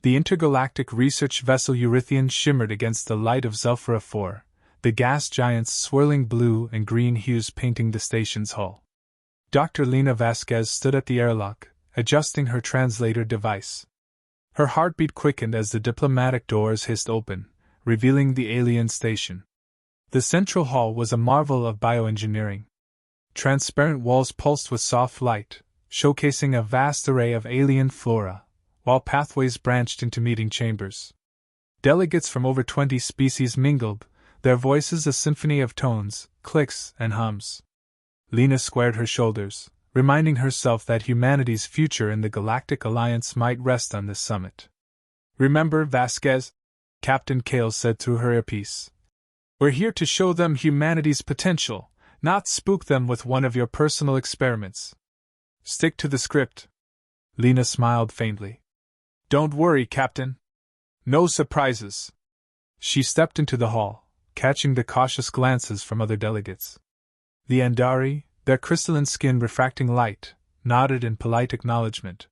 The intergalactic research vessel Eurythian shimmered against the light of Zephyra 4, the gas giants swirling blue and green hues painting the station's hull. Dr. Lena Vasquez stood at the airlock, adjusting her translator device. Her heartbeat quickened as the diplomatic doors hissed open, revealing the alien station. The central hall was a marvel of bioengineering. Transparent walls pulsed with soft light, showcasing a vast array of alien flora, while pathways branched into meeting chambers. Delegates from over 20 species mingled, their voices a symphony of tones, clicks, and hums. Lena squared her shoulders, reminding herself that humanity's future in the Galactic Alliance might rest on this summit. "Remember, Vasquez," Captain Kale said through her earpiece. "We're here to show them humanity's potential, not spook them with one of your personal experiments. Stick to the script." Lena smiled faintly. "Don't worry, Captain. No surprises." She stepped into the hall, catching the cautious glances from other delegates. The Andari, their crystalline skin refracting light, nodded in polite acknowledgement.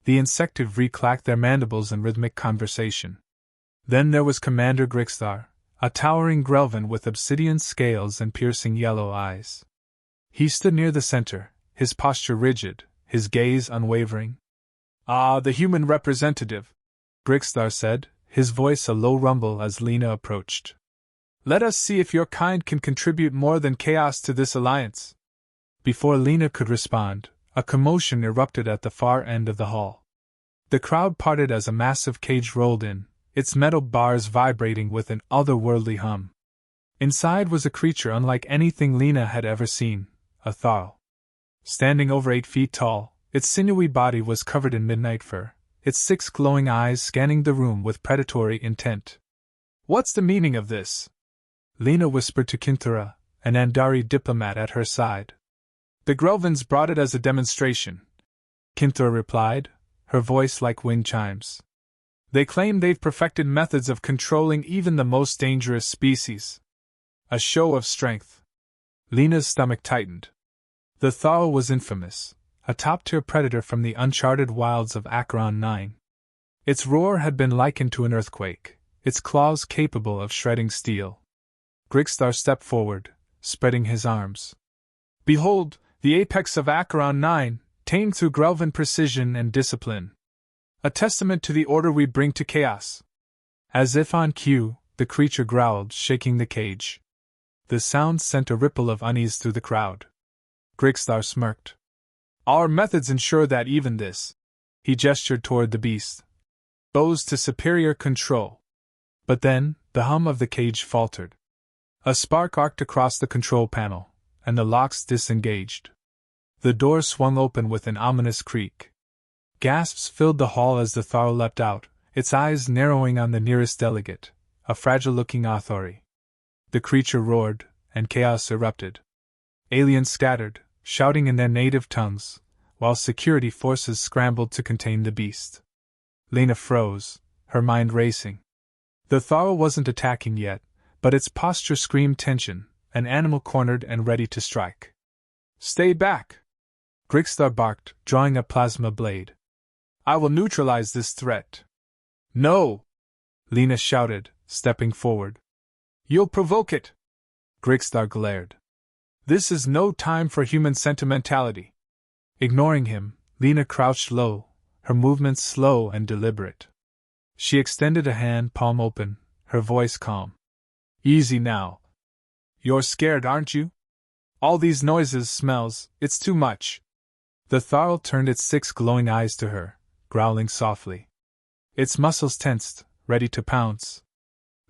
The insectivori clacked their mandibles in rhythmic conversation. Then there was Commander Grixthar, a towering Grelvan with obsidian scales and piercing yellow eyes. He stood near the center, his posture rigid, his gaze unwavering. "Ah, the human representative," Grixthar said, his voice a low rumble as Lena approached. "Let us see if your kind can contribute more than chaos to this alliance." Before Lena could respond, a commotion erupted at the far end of the hall. The crowd parted as a massive cage rolled in, its metal bars vibrating with an otherworldly hum. Inside was a creature unlike anything Lena had ever seen, a Tharl. Standing over 8 feet tall, its sinewy body was covered in midnight fur, its 6 glowing eyes scanning the room with predatory intent. "What's the meaning of this?" Lena whispered to Kinthara, an Andari diplomat at her side. "The Grelvans brought it as a demonstration," Kinthara replied, her voice like wind chimes. "They claim they've perfected methods of controlling even the most dangerous species. A show of strength." Lena's stomach tightened. The Tharl was infamous, a top-tier predator from the uncharted wilds of Acheron 9. Its roar had been likened to an earthquake, its claws capable of shredding steel. Grixthar stepped forward, spreading his arms. "Behold, the apex of Acheron 9, tamed through Grelvan precision and discipline. A testament to the order we bring to chaos." As if on cue, the creature growled, shaking the cage. The sound sent a ripple of unease through the crowd. Grixthar smirked. "Our methods ensure that even this," he gestured toward the beast, "bows to superior control." But then, the hum of the cage faltered. A spark arced across the control panel, and the locks disengaged. The door swung open with an ominous creak. Gasps filled the hall as the Tharl leapt out, its eyes narrowing on the nearest delegate, a fragile-looking Athori. The creature roared, and chaos erupted. Aliens scattered, shouting in their native tongues, while security forces scrambled to contain the beast. Lena froze, her mind racing. The Tharl wasn't attacking yet, but its posture screamed tension, an animal cornered and ready to strike. "Stay back!" Grixthar barked, drawing a plasma blade. "I will neutralize this threat." "No!" Lena shouted, stepping forward. "You'll provoke it!" Grixthar glared. "This is no time for human sentimentality." Ignoring him, Lena crouched low, her movements slow and deliberate. She extended a hand, palm open, her voice calm. "Easy now. You're scared, aren't you? All these noises, smells, it's too much." The Tharl turned its 6 glowing eyes to her, growling softly. Its muscles tensed, ready to pounce.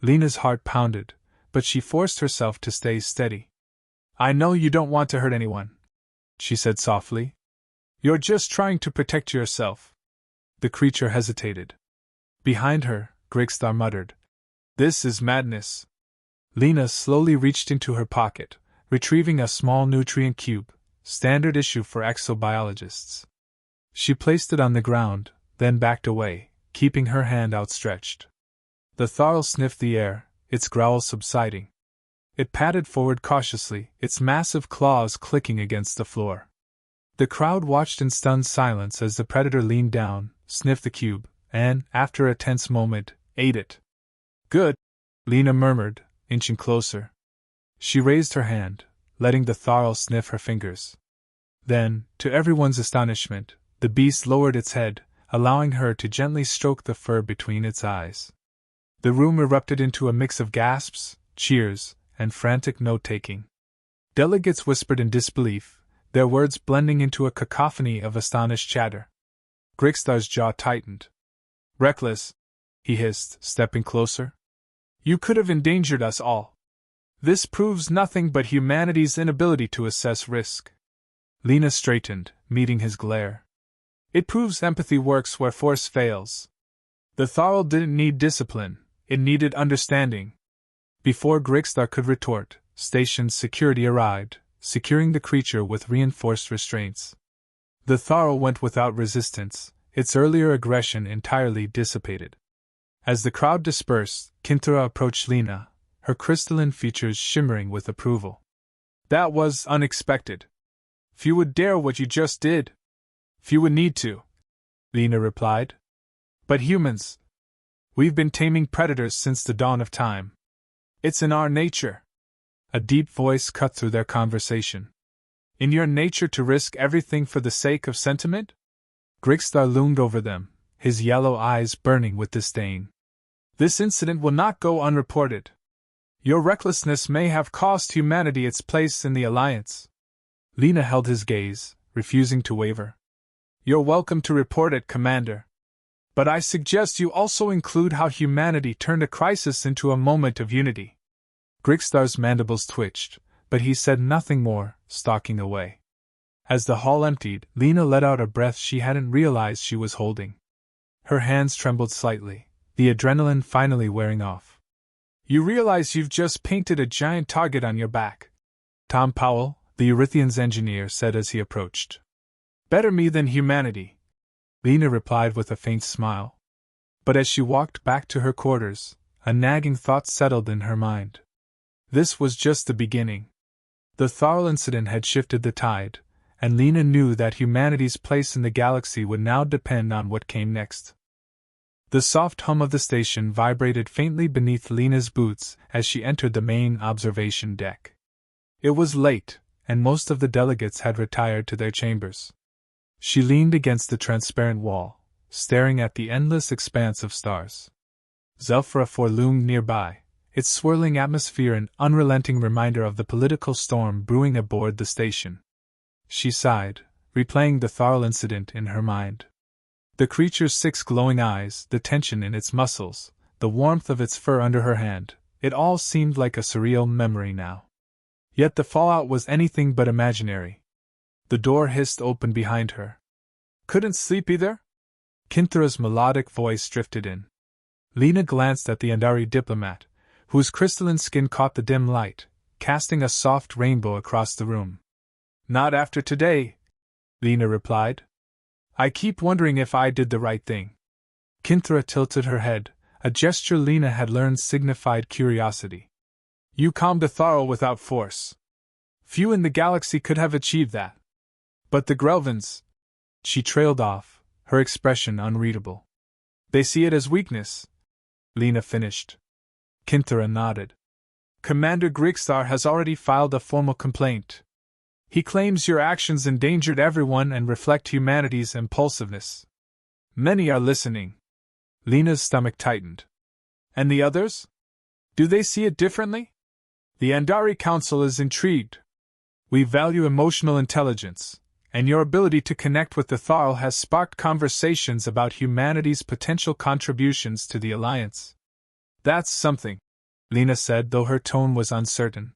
Lena's heart pounded, but she forced herself to stay steady. "I know you don't want to hurt anyone," she said softly. "You're just trying to protect yourself." The creature hesitated. Behind her, Grixthar muttered, "This is madness." Lena slowly reached into her pocket, retrieving a small nutrient cube, standard issue for exobiologists. She placed it on the ground, then backed away, keeping her hand outstretched. The Tharl sniffed the air, its growl subsiding. It padded forward cautiously, its massive claws clicking against the floor. The crowd watched in stunned silence as the predator leaned down, sniffed the cube, and, after a tense moment, ate it. Good, Lena murmured, inching closer. She raised her hand, letting the Tharl sniff her fingers. Then, to everyone's astonishment, the beast lowered its head, allowing her to gently stroke the fur between its eyes. The room erupted into a mix of gasps, cheers, and frantic note-taking. Delegates whispered in disbelief, their words blending into a cacophony of astonished chatter. Grigstar's jaw tightened. Reckless, he hissed, stepping closer. You could have endangered us all. This proves nothing but humanity's inability to assess risk. Lena straightened, meeting his glare. It proves empathy works where force fails. The Tharl didn't need discipline, it needed understanding. Before Grigstar could retort, Station's security arrived, securing the creature with reinforced restraints. The Tharl went without resistance, its earlier aggression entirely dissipated. As the crowd dispersed, Kintura approached Lena, her crystalline features shimmering with approval. That was unexpected. Few would dare what you just did. Few would need to, Lena replied. But humans. We've been taming predators since the dawn of time. It's in our nature. A deep voice cut through their conversation. In your nature to risk everything for the sake of sentiment? Grigstar loomed over them, his yellow eyes burning with disdain. This incident will not go unreported. Your recklessness may have cost humanity its place in the Alliance. Lena held his gaze, refusing to waver. You're welcome to report it, Commander. But I suggest you also include how humanity turned a crisis into a moment of unity. Grigstar's mandibles twitched, but he said nothing more, stalking away. As the hall emptied, Lena let out a breath she hadn't realized she was holding. Her hands trembled slightly, the adrenaline finally wearing off. You realize you've just painted a giant target on your back, Tom Powell, the Eurythian's engineer, said as he approached. Better me than humanity, Lena replied with a faint smile. But as she walked back to her quarters, a nagging thought settled in her mind. This was just the beginning. The Tharl incident had shifted the tide, and Lena knew that humanity's place in the galaxy would now depend on what came next. The soft hum of the station vibrated faintly beneath Lena's boots as she entered the main observation deck. It was late, and most of the delegates had retired to their chambers. She leaned against the transparent wall, staring at the endless expanse of stars. Zephyr 4 loomed nearby, its swirling atmosphere an unrelenting reminder of the political storm brewing aboard the station. She sighed, replaying the Tharl incident in her mind. The creature's 6 glowing eyes, the tension in its muscles, the warmth of its fur under her hand, it all seemed like a surreal memory now. Yet the fallout was anything but imaginary. The door hissed open behind her. Couldn't sleep either? Kinthra's melodic voice drifted in. Lena glanced at the Andari diplomat, whose crystalline skin caught the dim light, casting a soft rainbow across the room. Not after today, Lena replied. I keep wondering if I did the right thing. Kinthra tilted her head, a gesture Lena had learned signified curiosity. You calmed the Tharl without force. Few in the galaxy could have achieved that. But the Grelvins... She trailed off, her expression unreadable. They see it as weakness, Lena finished. Kinthra nodded. Commander Grigstar has already filed a formal complaint. He claims your actions endangered everyone and reflect humanity's impulsiveness. Many are listening. Lena's stomach tightened. And the others? Do they see it differently? The Andari Council is intrigued. We value emotional intelligence, and your ability to connect with the Tharl has sparked conversations about humanity's potential contributions to the Alliance. That's something, Lena said, though her tone was uncertain.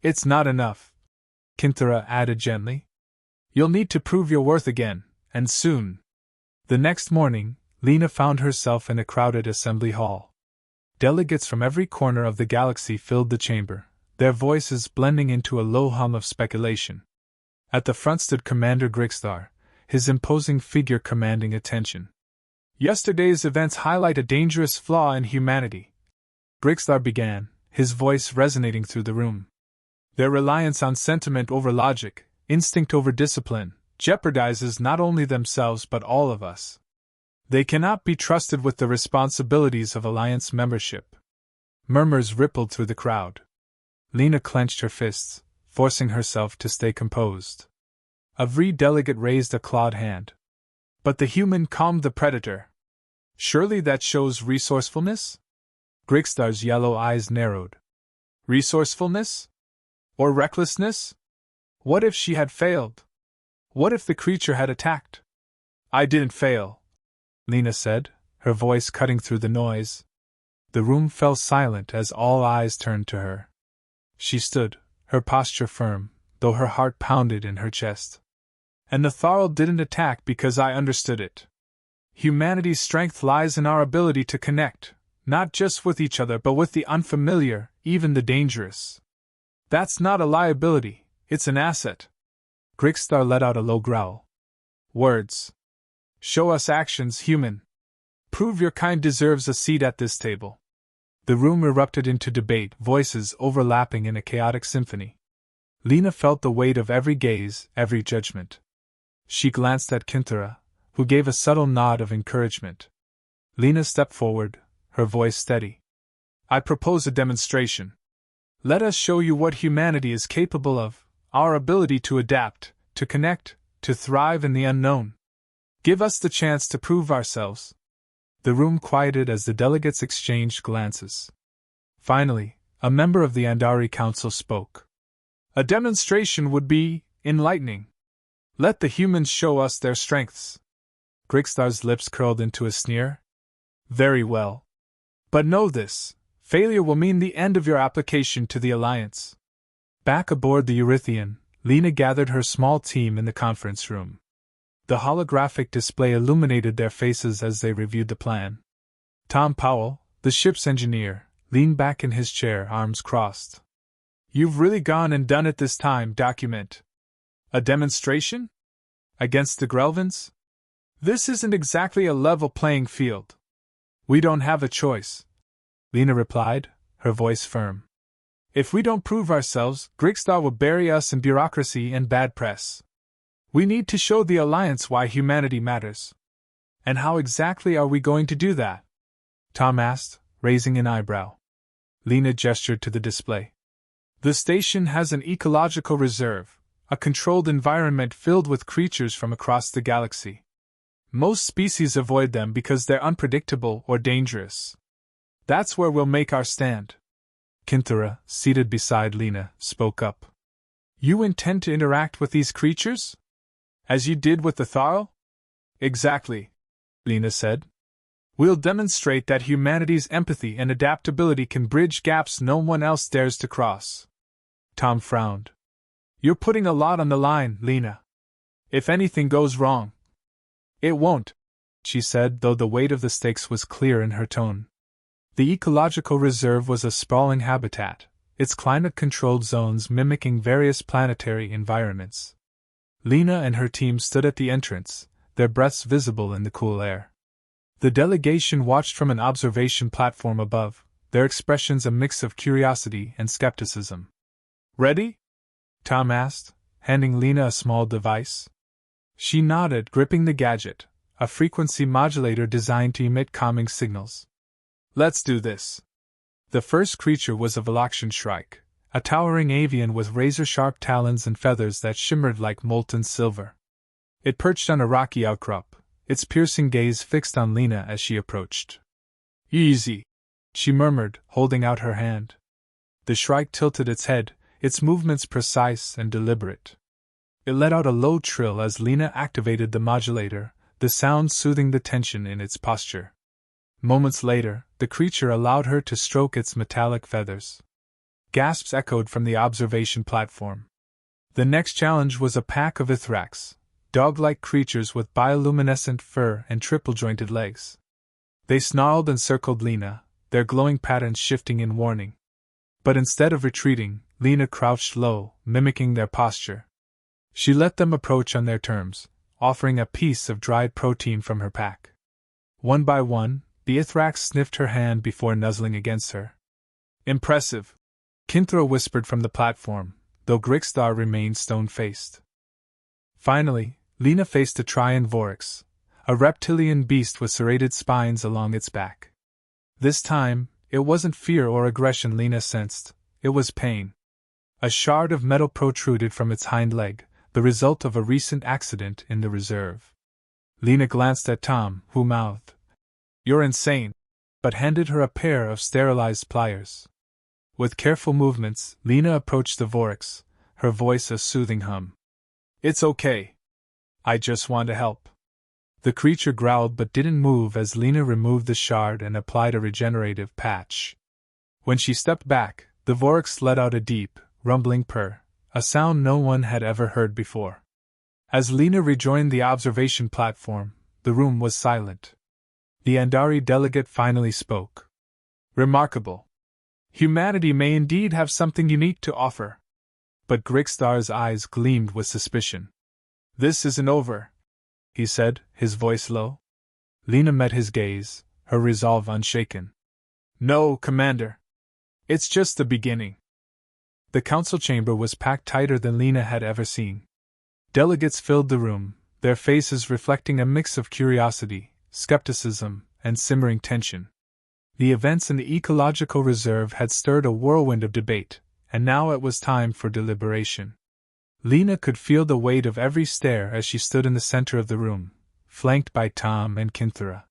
It's not enough, Kinthra added gently. You'll need to prove your worth again, and soon. The next morning, Lena found herself in a crowded assembly hall. Delegates from every corner of the galaxy filled the chamber, their voices blending into a low hum of speculation. At the front stood Commander Grigstar, his imposing figure commanding attention. Yesterday's events highlight a dangerous flaw in humanity, Grigstar began, his voice resonating through the room. Their reliance on sentiment over logic, instinct over discipline, jeopardizes not only themselves but all of us. They cannot be trusted with the responsibilities of Alliance membership. Murmurs rippled through the crowd. Lena clenched her fists, forcing herself to stay composed. Every delegate raised a clawed hand. But the human calmed the predator. Surely that shows resourcefulness? Grigstar's yellow eyes narrowed. Resourcefulness? Or recklessness? What if she had failed? What if the creature had attacked? I didn't fail, Lena said, her voice cutting through the noise. The room fell silent as all eyes turned to her. She stood, her posture firm, though her heart pounded in her chest. And the Tharl didn't attack because I understood it. Humanity's strength lies in our ability to connect, not just with each other but with the unfamiliar, even the dangerous. That's not a liability, it's an asset. Grigstar let out a low growl. Words. Show us actions, human. Prove your kind deserves a seat at this table. The room erupted into debate, voices overlapping in a chaotic symphony. Lena felt the weight of every gaze, every judgment. She glanced at Kinthara, who gave a subtle nod of encouragement. Lena stepped forward, her voice steady. I propose a demonstration. Let us show you what humanity is capable of, our ability to adapt, to connect, to thrive in the unknown. Give us the chance to prove ourselves. The room quieted as the delegates exchanged glances. Finally, a member of the Andari Council spoke. A demonstration would be enlightening. Let the humans show us their strengths. Grigstar's lips curled into a sneer. Very well. But know this, failure will mean the end of your application to the Alliance. Back aboard the Eurythian, Lena gathered her small team in the conference room. The holographic display illuminated their faces as they reviewed the plan. Tom Powell, the ship's engineer, leaned back in his chair, arms crossed. You've really gone and done it this time, document. A demonstration? Against the Grelvins? This isn't exactly a level playing field. We don't have a choice, Lena replied, her voice firm. If we don't prove ourselves, Grigstar will bury us in bureaucracy and bad press. We need to show the Alliance why humanity matters. And how exactly are we going to do that? Tom asked, raising an eyebrow. Lena gestured to the display. The station has an ecological reserve, a controlled environment filled with creatures from across the galaxy. Most species avoid them because they're unpredictable or dangerous. That's where we'll make our stand. Kinthara, seated beside Lena, spoke up. You intend to interact with these creatures? As you did with the Tharl? Exactly, Lena said. We'll demonstrate that humanity's empathy and adaptability can bridge gaps no one else dares to cross. Tom frowned. You're putting a lot on the line, Lena. If anything goes wrong. It won't, she said, though the weight of the stakes was clear in her tone. The ecological reserve was a sprawling habitat, its climate-controlled zones mimicking various planetary environments. Lena and her team stood at the entrance, their breaths visible in the cool air. The delegation watched from an observation platform above, their expressions a mix of curiosity and skepticism. Ready? Tom asked, handing Lena a small device. She nodded, gripping the gadget, a frequency modulator designed to emit calming signals. Let's do this. The first creature was a Veloxian Shrike, a towering avian with razor-sharp talons and feathers that shimmered like molten silver. It perched on a rocky outcrop, its piercing gaze fixed on Lena as she approached. Easy, she murmured, holding out her hand. The Shrike tilted its head, its movements precise and deliberate. It let out a low trill as Lena activated the modulator, the sound soothing the tension in its posture. Moments later, the creature allowed her to stroke its metallic feathers. Gasps echoed from the observation platform. The next challenge was a pack of Ithrax, dog-like creatures with bioluminescent fur and triple-jointed legs. They snarled and circled Lena, their glowing patterns shifting in warning. But instead of retreating, Lena crouched low, mimicking their posture. She let them approach on their terms, offering a piece of dried protein from her pack. One by one, the Ithrax sniffed her hand before nuzzling against her. Impressive, Kinthara whispered from the platform, though Grigstar remained stone-faced. Finally, Lena faced a Trian Vorax, a reptilian beast with serrated spines along its back. This time, it wasn't fear or aggression Lena sensed, it was pain. A shard of metal protruded from its hind leg, the result of a recent accident in the reserve. Lena glanced at Tom, who mouthed, "You're insane," but handed her a pair of sterilized pliers. With careful movements, Lena approached the Vorax, her voice a soothing hum. "It's okay. I just want to help." The creature growled but didn't move as Lena removed the shard and applied a regenerative patch. When she stepped back, the Vorax let out a deep, rumbling purr, a sound no one had ever heard before. As Lena rejoined the observation platform, the room was silent. The Andari delegate finally spoke. "Remarkable. Humanity may indeed have something unique to offer." But Grigstar's eyes gleamed with suspicion. "This isn't over," he said, his voice low. Lena met his gaze, her resolve unshaken. "No, Commander. It's just the beginning." The council chamber was packed tighter than Lena had ever seen. Delegates filled the room, their faces reflecting a mix of curiosity, skepticism, and simmering tension. The events in the ecological reserve had stirred a whirlwind of debate, and now it was time for deliberation. Lena could feel the weight of every stare as she stood in the center of the room, flanked by Tom and Kinthera.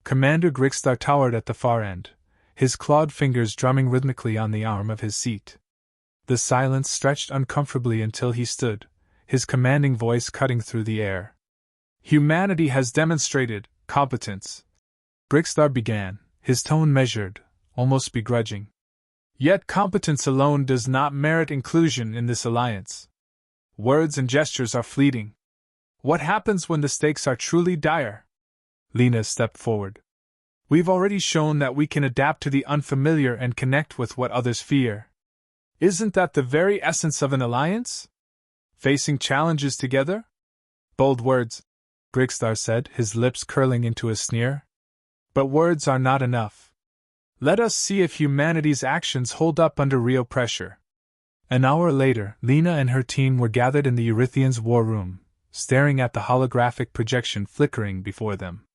Commander Grigstar towered at the far end, his clawed fingers drumming rhythmically on the arm of his seat. The silence stretched uncomfortably until he stood, his commanding voice cutting through the air. "Humanity has demonstrated competence," Grigstar began, his tone measured, almost begrudging. "Yet competence alone does not merit inclusion in this alliance. Words and gestures are fleeting. What happens when the stakes are truly dire?" Lena stepped forward. "We've already shown that we can adapt to the unfamiliar and connect with what others fear. Isn't that the very essence of an alliance? Facing challenges together?" "Bold words," Grigstar said, his lips curling into a sneer. "But words are not enough. Let us see if humanity's actions hold up under real pressure." An hour later, Lena and her team were gathered in the Eurythians' war room, staring at the holographic projection flickering before them.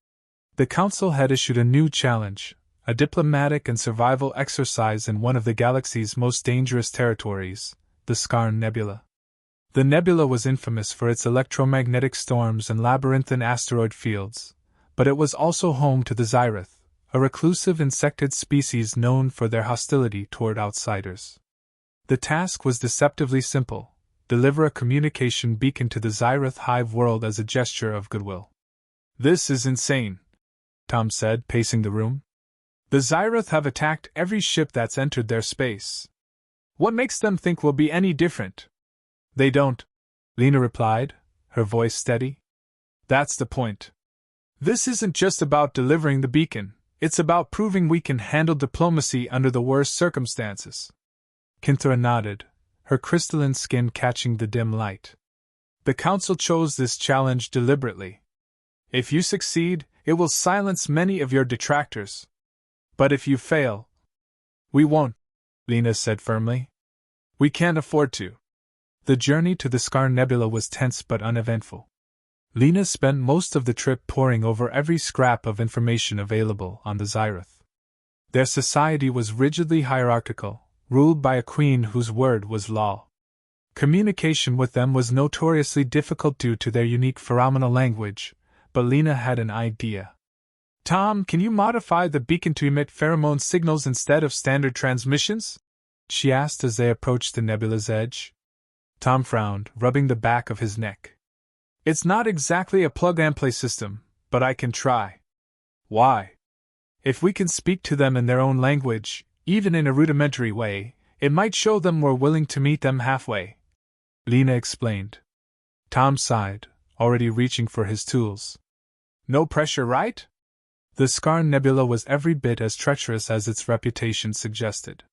The Council had issued a new challenge, a diplomatic and survival exercise in one of the galaxy's most dangerous territories, the Skarn Nebula. The nebula was infamous for its electromagnetic storms and labyrinthine asteroid fields, but it was also home to the Xyrath, a reclusive insectid species known for their hostility toward outsiders. The task was deceptively simple: deliver a communication beacon to the Xyrath hive world as a gesture of goodwill. "This is insane," Tom said, pacing the room. "The Xyrath have attacked every ship that's entered their space. What makes them think we'll be any different?" "They don't," Lena replied, her voice steady. "That's the point. This isn't just about delivering the beacon, it's about proving we can handle diplomacy under the worst circumstances." Kinthera nodded, her crystalline skin catching the dim light. "The Council chose this challenge deliberately. If you succeed, it will silence many of your detractors. But if you fail..." "We won't," Lena said firmly. "We can't afford to." The journey to the Skarn Nebula was tense but uneventful. Lena spent most of the trip poring over every scrap of information available on the Xyrath. Their society was rigidly hierarchical, ruled by a queen whose word was law. Communication with them was notoriously difficult due to their unique pheromonal language, but Lena had an idea. "Tom, can you modify the beacon to emit pheromone signals instead of standard transmissions?" she asked as they approached the nebula's edge. Tom frowned, rubbing the back of his neck. "It's not exactly a plug-and-play system, but I can try." "Why?" "If we can speak to them in their own language, even in a rudimentary way, it might show them we're willing to meet them halfway," Lena explained. Tom sighed, already reaching for his tools. "No pressure, right?" The Skarn Nebula was every bit as treacherous as its reputation suggested.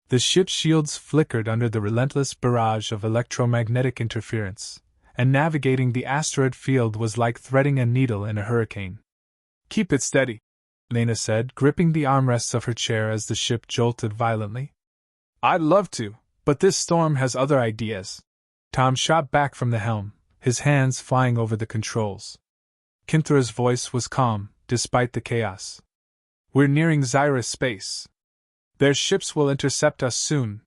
The ship's shields flickered under the relentless barrage of electromagnetic interference, and navigating the asteroid field was like threading a needle in a hurricane. "Keep it steady," Lena said, gripping the armrests of her chair as the ship jolted violently. "I'd love to, but this storm has other ideas." Tom shot back from the helm, his hands flying over the controls. Kinthra's voice was calm, despite the chaos. We're nearing Xyrus space. Their ships will intercept us soon.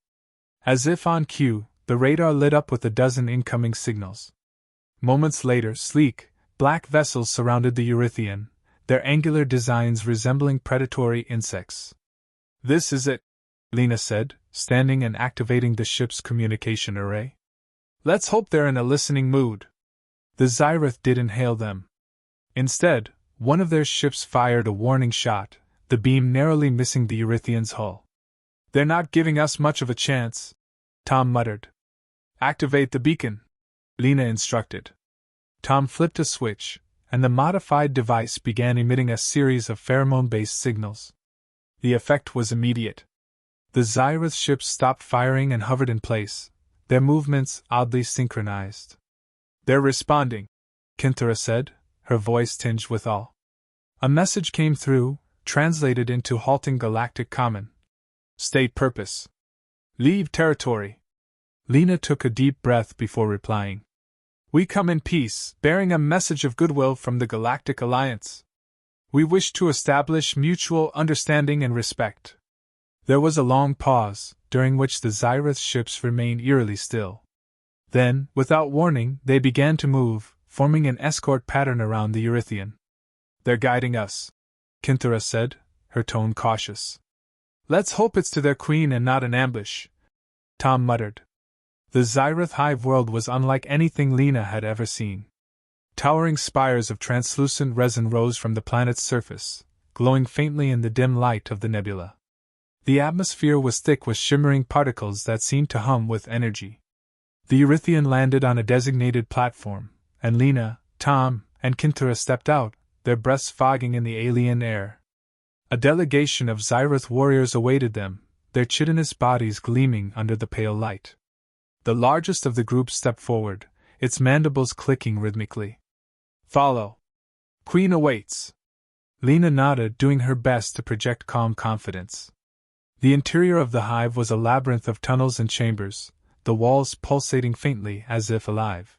As if on cue, the radar lit up with a dozen incoming signals. Moments later, sleek, black vessels surrounded the Eurythian, their angular designs resembling predatory insects. This is it, Lena said, standing and activating the ship's communication array. Let's hope they're in a listening mood. The Xyrath didn't hail them. Instead, one of their ships fired a warning shot, the beam narrowly missing the Eurythian's hull. They're not giving us much of a chance, Tom muttered. Activate the beacon, Lena instructed. Tom flipped a switch, and the modified device began emitting a series of pheromone-based signals. The effect was immediate. The Xyrath ships stopped firing and hovered in place, their movements oddly synchronized. They're responding, Kinthra said, her voice tinged with awe. A message came through, translated into halting galactic common. State purpose. Leave territory. Lena took a deep breath before replying. We come in peace, bearing a message of goodwill from the Galactic Alliance. We wish to establish mutual understanding and respect. There was a long pause, during which the Xyrath ships remained eerily still. Then, without warning, they began to move, forming an escort pattern around the Eurythian. They're guiding us, Kinthra said, her tone cautious. Let's hope it's to their queen and not an ambush, Tom muttered. The Xyrath hive world was unlike anything Lena had ever seen. Towering spires of translucent resin rose from the planet's surface, glowing faintly in the dim light of the nebula. The atmosphere was thick with shimmering particles that seemed to hum with energy. The Eurythian landed on a designated platform, and Lena, Tom, and Kinthra stepped out, their breaths fogging in the alien air. A delegation of Xyrath warriors awaited them, their chitinous bodies gleaming under the pale light. The largest of the group stepped forward, its mandibles clicking rhythmically. Follow. Queen awaits. Lena nodded, doing her best to project calm confidence. The interior of the hive was a labyrinth of tunnels and chambers, the walls pulsating faintly as if alive.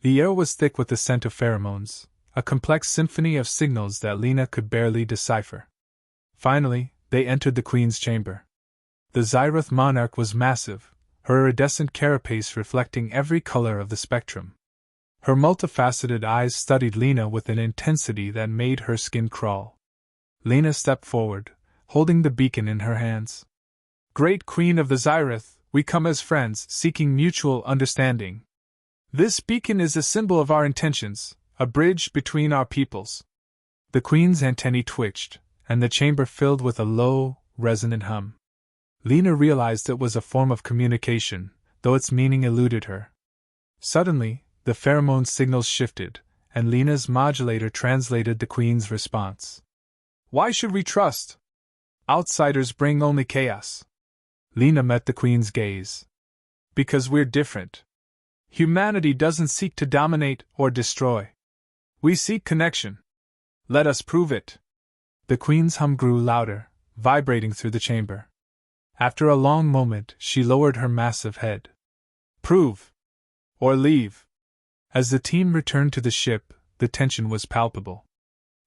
The air was thick with the scent of pheromones, a complex symphony of signals that Lena could barely decipher. Finally, they entered the queen's chamber. The Xyrath monarch was massive, her iridescent carapace reflecting every color of the spectrum. Her multifaceted eyes studied Lena with an intensity that made her skin crawl. Lena stepped forward, holding the beacon in her hands. Great Queen of the Xyrath, we come as friends, seeking mutual understanding. This beacon is a symbol of our intentions, a bridge between our peoples. The Queen's antennae twitched, and the chamber filled with a low, resonant hum. Lena realized it was a form of communication, though its meaning eluded her. Suddenly, the pheromone signals shifted, and Lena's modulator translated the Queen's response. Why should we trust? Outsiders bring only chaos. Lena met the Queen's gaze. Because we're different. Humanity doesn't seek to dominate or destroy. We seek connection. Let us prove it. The Queen's hum grew louder, vibrating through the chamber. After a long moment, she lowered her massive head. Prove. Or leave. As the team returned to the ship, the tension was palpable.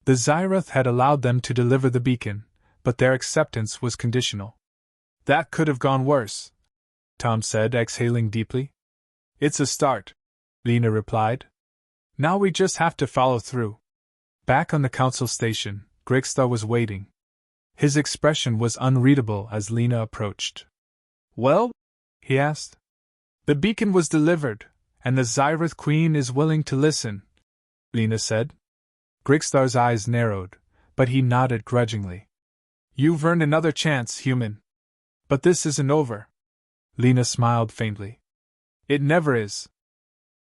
The Xyrath had allowed them to deliver the beacon, but their acceptance was conditional. That could have gone worse, Tom said, exhaling deeply. It's a start, Lena replied. Now we just have to follow through. Back on the council station, Grigstar was waiting. His expression was unreadable as Lena approached. Well? He asked. The beacon was delivered, and the Xyrath Queen is willing to listen, Lena said. Grigstar's eyes narrowed, but he nodded grudgingly. You've earned another chance, human. But this isn't over. Lena smiled faintly. It never is.